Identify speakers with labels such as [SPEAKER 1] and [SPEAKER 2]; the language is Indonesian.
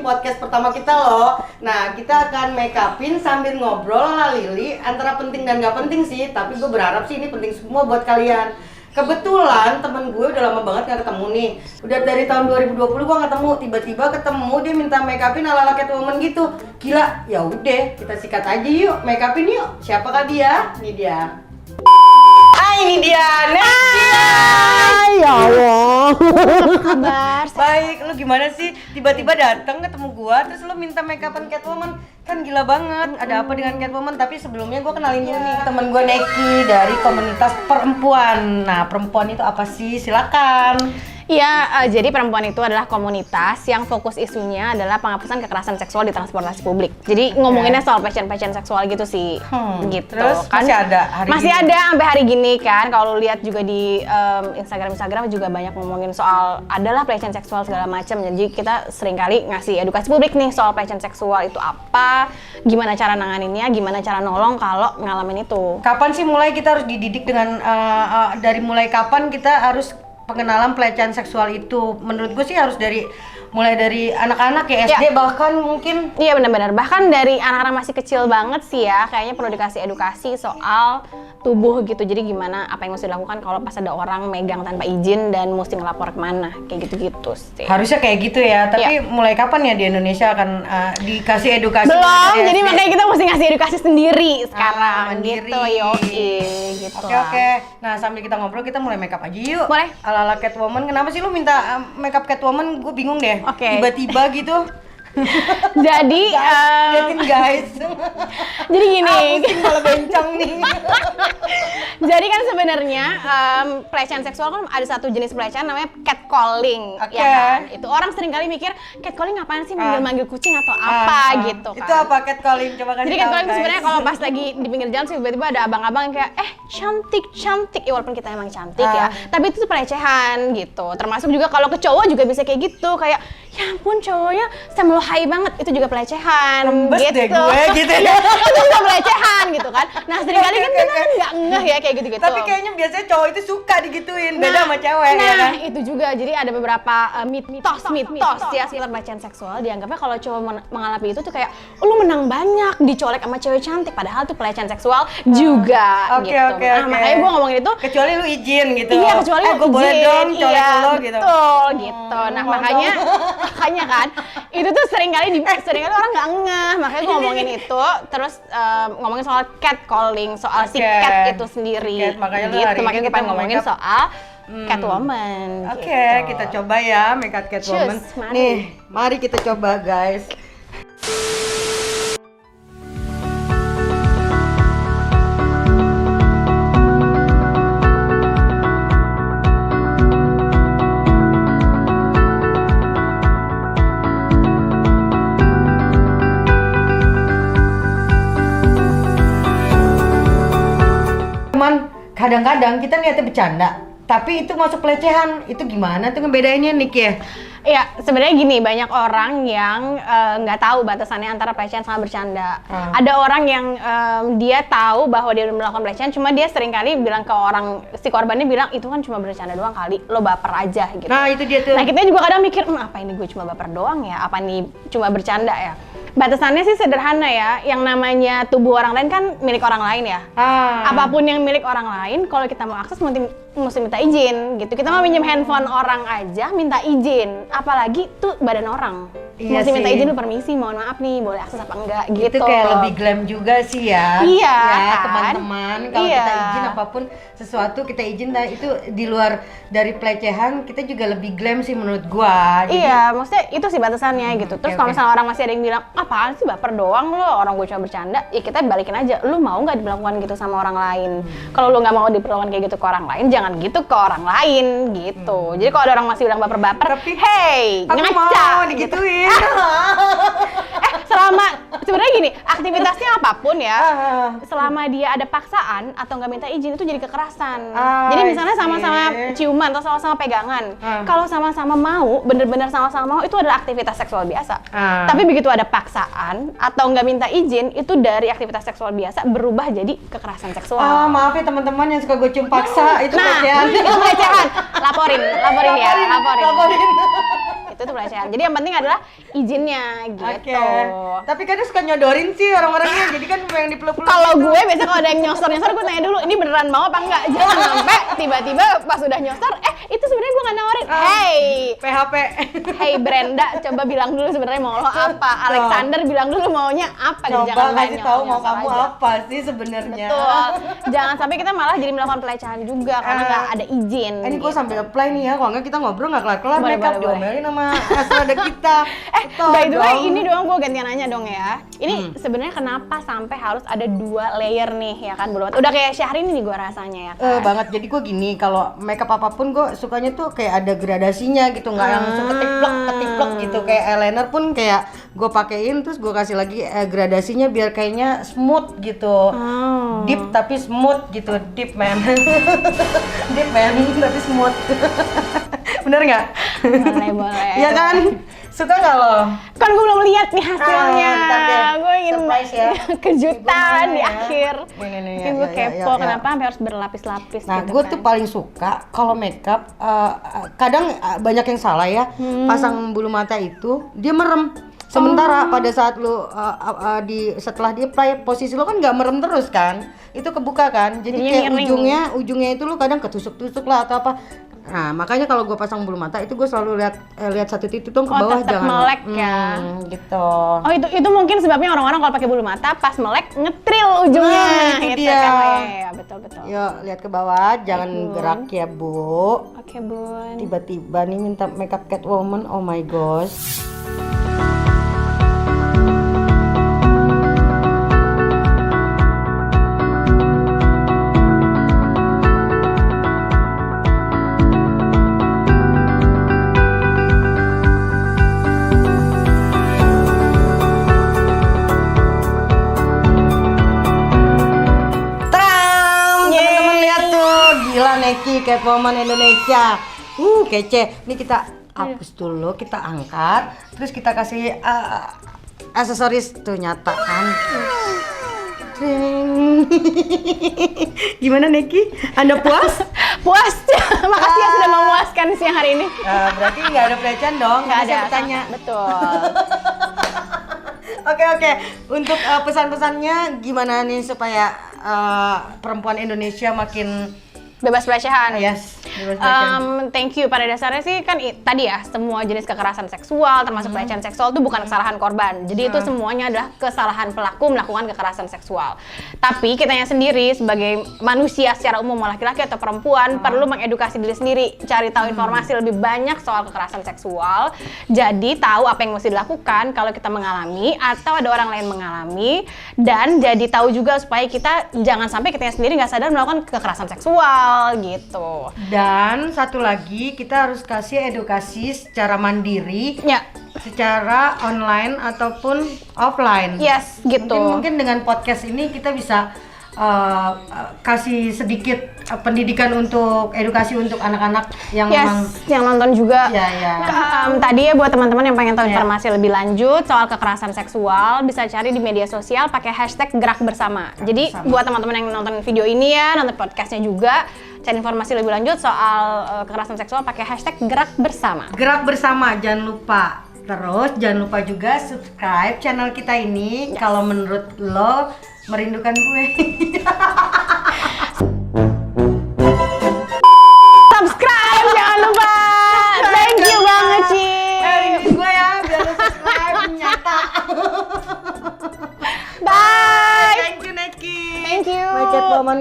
[SPEAKER 1] podcast pertama kita loh. Nah, kita akan make upin sambil ngobrol ala Lili. Antara penting dan nggak penting sih, tapi gue berharap sih ini penting semua buat kalian. Kebetulan temen gue udah lama banget gak ketemu nih. Udah dari tahun 2020 gue ketemu, tiba-tiba ketemu dia minta make upin ala Catwoman gitu. Gila, ya udah kita sikat aja yuk, make upin yuk. Siapakah dia? Ini dia. Ini dia,
[SPEAKER 2] Hai, ya Allah. Apa kabar?
[SPEAKER 1] Baik, lu gimana sih? Tiba-tiba datang ketemu gua, terus lu minta make upan Catwoman. Kan gila banget, ada apa dengan Catwoman? Tapi sebelumnya gua kenalin dulu nih temen gua Neki dari komunitas perempuan. Nah, perempuan itu apa sih? Silakan.
[SPEAKER 2] Iya, jadi perempuan itu adalah komunitas yang fokus isunya adalah penghapusan kekerasan seksual di transportasi publik. Jadi ngomonginnya soal pelecehan seksual gitu sih, gitu.
[SPEAKER 1] Terus
[SPEAKER 2] kan
[SPEAKER 1] masih ada hari
[SPEAKER 2] masih
[SPEAKER 1] gini?
[SPEAKER 2] ada sampai hari gini kan. Kalau lihat juga di Instagram juga banyak ngomongin soal adalah pelecehan seksual segala macam. Jadi kita seringkali ngasih edukasi publik nih soal pelecehan seksual itu apa, gimana cara nanganinnya, gimana cara nolong kalau ngalamin itu.
[SPEAKER 1] Kapan sih mulai kita harus dididik dengan dari mulai kapan kita harus pengenalan pelecehan seksual itu? Menurut gue sih harus mulai dari anak-anak ya, SD bahkan mungkin.
[SPEAKER 2] Iya benar-benar, bahkan dari anak-anak masih kecil banget sih ya, kayaknya perlu dikasih edukasi soal tubuh gitu. Jadi gimana, apa yang mesti dilakukan kalau pas ada orang megang tanpa izin dan mesti ngelapor kemana, kayak gitu-gitu sih.
[SPEAKER 1] Harusnya kayak gitu ya, tapi mulai kapan ya di Indonesia akan dikasih edukasi?
[SPEAKER 2] Belum, jadi makanya kita mesti ngasih edukasi sendiri sekarang
[SPEAKER 1] mandiri.
[SPEAKER 2] gitu, yoi gitu.
[SPEAKER 1] Oke. Nah, sambil kita ngobrol, kita mulai make up aja yuk.
[SPEAKER 2] Boleh.
[SPEAKER 1] Ala-ala Catwoman. Kenapa sih lu minta make up Catwoman? Gue bingung deh.
[SPEAKER 2] Oke.
[SPEAKER 1] Tiba-tiba gitu.
[SPEAKER 2] Jadi,
[SPEAKER 1] Liatin guys.
[SPEAKER 2] jadi gini.
[SPEAKER 1] Pusing malah bencang nih.
[SPEAKER 2] Jadi kan sebenarnya pelecehan seksual kan ada satu jenis pelecehan namanya catcalling,
[SPEAKER 1] Oke.
[SPEAKER 2] ya kan? Itu orang sering kali mikir catcalling ngapain sih, manggil-manggil kucing atau apa gitu kan?
[SPEAKER 1] Itu apa catcalling? Coba kasih
[SPEAKER 2] Jadi
[SPEAKER 1] tahu,
[SPEAKER 2] catcalling itu
[SPEAKER 1] guys.
[SPEAKER 2] sebenarnya kalau pas lagi di pinggir jalan sih tiba-tiba ada abang-abang yang kayak cantik, ya walaupun kita emang cantik ya, tapi itu tuh pelecehan gitu. Termasuk juga kalau ke cowok juga bisa kayak gitu, kayak ya ampun cowoknya hai banget, itu juga pelecehan.
[SPEAKER 1] Lembes
[SPEAKER 2] gitu.
[SPEAKER 1] deh gue gitu ya.
[SPEAKER 2] Itu juga pelecehan gitu kan. Nah seringkali kan kita nggak ngeh ya kayak gitu-gitu.
[SPEAKER 1] Tapi kayaknya biasanya cowok itu suka digituin, beda sama cewek ya kan?
[SPEAKER 2] Itu juga, jadi ada beberapa mitos ya sekitar pelecehan seksual. Dianggapnya kalau cowok mengalami itu tuh kayak lu menang banyak, dicolek sama cewek cantik, padahal tuh pelecehan seksual juga gitu. Makanya gue ngomongin itu
[SPEAKER 1] kecuali lu izin gitu.
[SPEAKER 2] Iya, kecuali lu
[SPEAKER 1] gue boleh dong colek lo gitu.
[SPEAKER 2] Betul gitu. Nah makanya kan itu tuh seringkali orang nggak ngeh, makanya gue ngomongin itu. Terus ngomongin soal catcalling, soal si cat itu sendiri.
[SPEAKER 1] Makanya
[SPEAKER 2] gitu. Makanya kita ngomongin soal Catwoman.
[SPEAKER 1] Oke, kita coba ya make up Catwoman.
[SPEAKER 2] Mari.
[SPEAKER 1] Nih, mari kita coba guys. Kadang-kadang kita niatnya bercanda, tapi itu masuk pelecehan. Itu gimana tuh ngebedainnya, Nik ya?
[SPEAKER 2] Iya, sebenarnya gini, banyak orang yang nggak tahu batasannya antara pelecehan sama bercanda. Ada orang yang dia tahu bahwa dia melakukan pelecehan, cuma dia seringkali bilang ke orang, si korbannya bilang, itu kan cuma bercanda doang kali, lo baper aja gitu.
[SPEAKER 1] Nah itu dia tuh.
[SPEAKER 2] Nah kita juga kadang mikir, apa ini gue cuma baper doang ya? Apa ini cuma bercanda ya? Batasannya sih sederhana ya, yang namanya tubuh orang lain kan milik orang lain ya. Apapun yang milik orang lain, kalau kita mau akses mesti minta izin gitu. Kita mau minjem handphone orang aja minta izin, apalagi tuh badan orang.
[SPEAKER 1] Iya
[SPEAKER 2] mesti minta
[SPEAKER 1] sih.
[SPEAKER 2] izin lu permisi, mohon maaf nih boleh akses apa enggak gitu.
[SPEAKER 1] Itu kayak lebih glam juga sih ya.
[SPEAKER 2] Iya
[SPEAKER 1] ya,
[SPEAKER 2] kan?
[SPEAKER 1] teman-teman, kalau
[SPEAKER 2] Iya.
[SPEAKER 1] kita izin apapun sesuatu kita izin, dan itu di luar dari pelecehan, kita juga lebih glam sih menurut gua. Jadi,
[SPEAKER 2] Iya, maksudnya itu sih batasannya gitu. Terus
[SPEAKER 1] oke,
[SPEAKER 2] kalau
[SPEAKER 1] oke.
[SPEAKER 2] misalnya orang masih ada yang bilang, apaan sih baper doang lo, orang gue cuma bercanda, ya kita balikin aja. Lu mau nggak diperlakukan gitu sama orang lain? Kalau lu nggak mau diperlakukan kayak gitu ke orang lain, jangan gitu ke orang lain gitu. Jadi kalau ada orang masih bilang baper-baper,
[SPEAKER 1] Tapi,
[SPEAKER 2] hey,
[SPEAKER 1] aku
[SPEAKER 2] ngaca
[SPEAKER 1] mau
[SPEAKER 2] gitu.
[SPEAKER 1] digituin.
[SPEAKER 2] Selama sebenarnya gini, aktivitasnya apapun ya,
[SPEAKER 1] Ah.
[SPEAKER 2] selama dia ada paksaan atau nggak minta izin itu jadi kekerasan.
[SPEAKER 1] Ah,
[SPEAKER 2] Jadi misalnya
[SPEAKER 1] I
[SPEAKER 2] sama-sama
[SPEAKER 1] see.
[SPEAKER 2] ciuman atau sama-sama pegangan, kalau sama-sama mau, bener-bener sama-sama mau, itu adalah aktivitas seksual biasa. Tapi begitu ada paksaan atau nggak minta izin, itu dari aktivitas seksual biasa berubah jadi kekerasan seksual.
[SPEAKER 1] Maaf ya teman-teman yang suka gue cium paksa, itu
[SPEAKER 2] Nah,
[SPEAKER 1] pelecehan.
[SPEAKER 2] itu pelecehan. Laporin ya, laporin.
[SPEAKER 1] Laporin.
[SPEAKER 2] Itu itu pelecehan. Jadi yang penting adalah izinnya gitu.
[SPEAKER 1] Oke. Tapi kadang suka nyodorin sih orang-orangnya, jadi kan yang dipeluk-peluk.
[SPEAKER 2] Kalau gue biasanya kalau ada yang nyosor gue tanya dulu, ini beneran mau apa enggak? Jangan sampai tiba-tiba pas udah nyosor, itu sebenarnya gue nggak nawarin. Hey,
[SPEAKER 1] PHP.
[SPEAKER 2] hey Brenda, coba bilang dulu sebenarnya mau lo apa. Alexander bilang dulu maunya apa.
[SPEAKER 1] Coba
[SPEAKER 2] jangan
[SPEAKER 1] kasih tahu mau
[SPEAKER 2] nyosor
[SPEAKER 1] kamu
[SPEAKER 2] aja.
[SPEAKER 1] apa sih sebenarnya.
[SPEAKER 2] Betul. Jangan sampai kita malah jadi melakukan pelecehan juga karena nggak ada izin.
[SPEAKER 1] Ini gue sambil apply nih ya, kalau nggak kita ngobrol nggak kelar-kelar,
[SPEAKER 2] Boleh,
[SPEAKER 1] makeup
[SPEAKER 2] boleh,
[SPEAKER 1] diomelin sama asrada kita.
[SPEAKER 2] By the way, ini doang gue gantian nanya dong ya. Ini sebenarnya kenapa sampai harus ada 2 layer nih ya kan bulu mata? Udah kayak Syahrini nih gue rasanya ya kan.
[SPEAKER 1] Banget, jadi gue gini, kalau makeup apapun gue sukanya tuh kayak ada gradasinya gitu, nggak yang ketiplek gitu. Kayak eyeliner pun kayak gue pakein terus gue kasih lagi gradasinya biar kayaknya smooth gitu. Deep tapi smooth gitu, deep man. Deep man tapi smooth. Bener nggak?
[SPEAKER 2] Boleh.
[SPEAKER 1] Iya kan? Suka nggak lo?
[SPEAKER 2] Kan gue belum lihat nih hasilnya.
[SPEAKER 1] Ntar deh.
[SPEAKER 2] Gue ingin
[SPEAKER 1] Surprise ya.
[SPEAKER 2] kejutan
[SPEAKER 1] Gimana
[SPEAKER 2] di
[SPEAKER 1] ya?
[SPEAKER 2] akhir.
[SPEAKER 1] Nih,
[SPEAKER 2] Tapi gue
[SPEAKER 1] ya,
[SPEAKER 2] kepo
[SPEAKER 1] ya.
[SPEAKER 2] kenapa sampai harus berlapis-lapis
[SPEAKER 1] Nah,
[SPEAKER 2] gitu
[SPEAKER 1] gue
[SPEAKER 2] kan.
[SPEAKER 1] tuh paling suka kalau makeup kadang banyak yang salah ya. Pasang bulu mata itu dia merem. Sementara pada saat lu setelah di apply, posisi lu kan nggak merem terus kan? Itu kebuka kan? Jadi
[SPEAKER 2] Jadinya
[SPEAKER 1] kayak
[SPEAKER 2] miring.
[SPEAKER 1] ujungnya itu lu kadang ketusuk-tusuk lah atau apa. Nah, makanya kalau gue pasang bulu mata itu gue selalu lihat satu titik tuh ke bawah,
[SPEAKER 2] tetap
[SPEAKER 1] jangan
[SPEAKER 2] melek ya.
[SPEAKER 1] Gitu.
[SPEAKER 2] Oh itu mungkin sebabnya orang-orang kalau pakai bulu mata pas melek ngetril ujungnya.
[SPEAKER 1] Nah, itu
[SPEAKER 2] gitu
[SPEAKER 1] dia.
[SPEAKER 2] kan. Ya, betul.
[SPEAKER 1] Yuk, lihat ke bawah, jangan
[SPEAKER 2] Bun.
[SPEAKER 1] gerak ya, Bu.
[SPEAKER 2] Oke, Bun.
[SPEAKER 1] Tiba-tiba nih minta makeup Catwoman, oh my gosh. Teman-teman lihat tuh, gila Neki Catwoman Indonesia. Kece. Ini kita hapus dulu, kita angkat, terus kita kasih aksesoris tuh nyata kan. Gimana Neki? Anda puas?
[SPEAKER 2] Puas. Makasih ya sudah memuaskan siang hari ini.
[SPEAKER 1] Berarti nggak ada pelecehan dong?
[SPEAKER 2] Nggak ada.
[SPEAKER 1] Saya bertanya.
[SPEAKER 2] Betul.
[SPEAKER 1] Oke. Untuk pesan-pesannya gimana nih supaya perempuan Indonesia makin
[SPEAKER 2] Bebas pelecehan.
[SPEAKER 1] bebas pelecehan?
[SPEAKER 2] Thank you. Pada dasarnya sih kan tadi ya semua jenis kekerasan seksual termasuk pelecehan seksual itu bukan kesalahan korban. Jadi itu semuanya adalah kesalahan pelaku melakukan kekerasan seksual. Tapi kitanya sendiri sebagai manusia secara umum laki-laki atau perempuan perlu mengedukasi diri sendiri, cari tahu informasi lebih banyak soal kekerasan seksual. Jadi tahu apa yang mesti dilakukan kalau kita mengalami atau ada orang lain mengalami, dan jadi tahu juga supaya kita jangan sampai kitanya sendiri nggak sadar melakukan kekerasan seksual gitu.
[SPEAKER 1] Dan satu lagi, kita harus kasih edukasi secara mandiri,
[SPEAKER 2] Ya,
[SPEAKER 1] secara online ataupun offline.
[SPEAKER 2] yes gitu.
[SPEAKER 1] Mungkin dengan podcast ini kita bisa kasih sedikit pendidikan untuk edukasi untuk anak-anak yang memang
[SPEAKER 2] yang nonton juga.
[SPEAKER 1] Ya.
[SPEAKER 2] Tadi ya buat teman-teman yang pengen tahu informasi lebih lanjut soal kekerasan seksual bisa cari di media sosial pakai hashtag gerak bersama. Jadi buat teman-teman yang nonton video ini ya, nonton podcastnya juga, cari informasi lebih lanjut soal kekerasan seksual pakai hashtag gerak bersama.
[SPEAKER 1] Gerak bersama, jangan lupa. Terus jangan lupa juga subscribe channel kita ini. Kalau menurut lo merindukan gue.
[SPEAKER 2] Subscribe jangan lupa. Thank you banget Ci.
[SPEAKER 1] Rindu gue ya, biar lo subscribe nyata.
[SPEAKER 2] Bye.
[SPEAKER 1] Thank you Neki.
[SPEAKER 2] Thank you.
[SPEAKER 1] My Catwoman.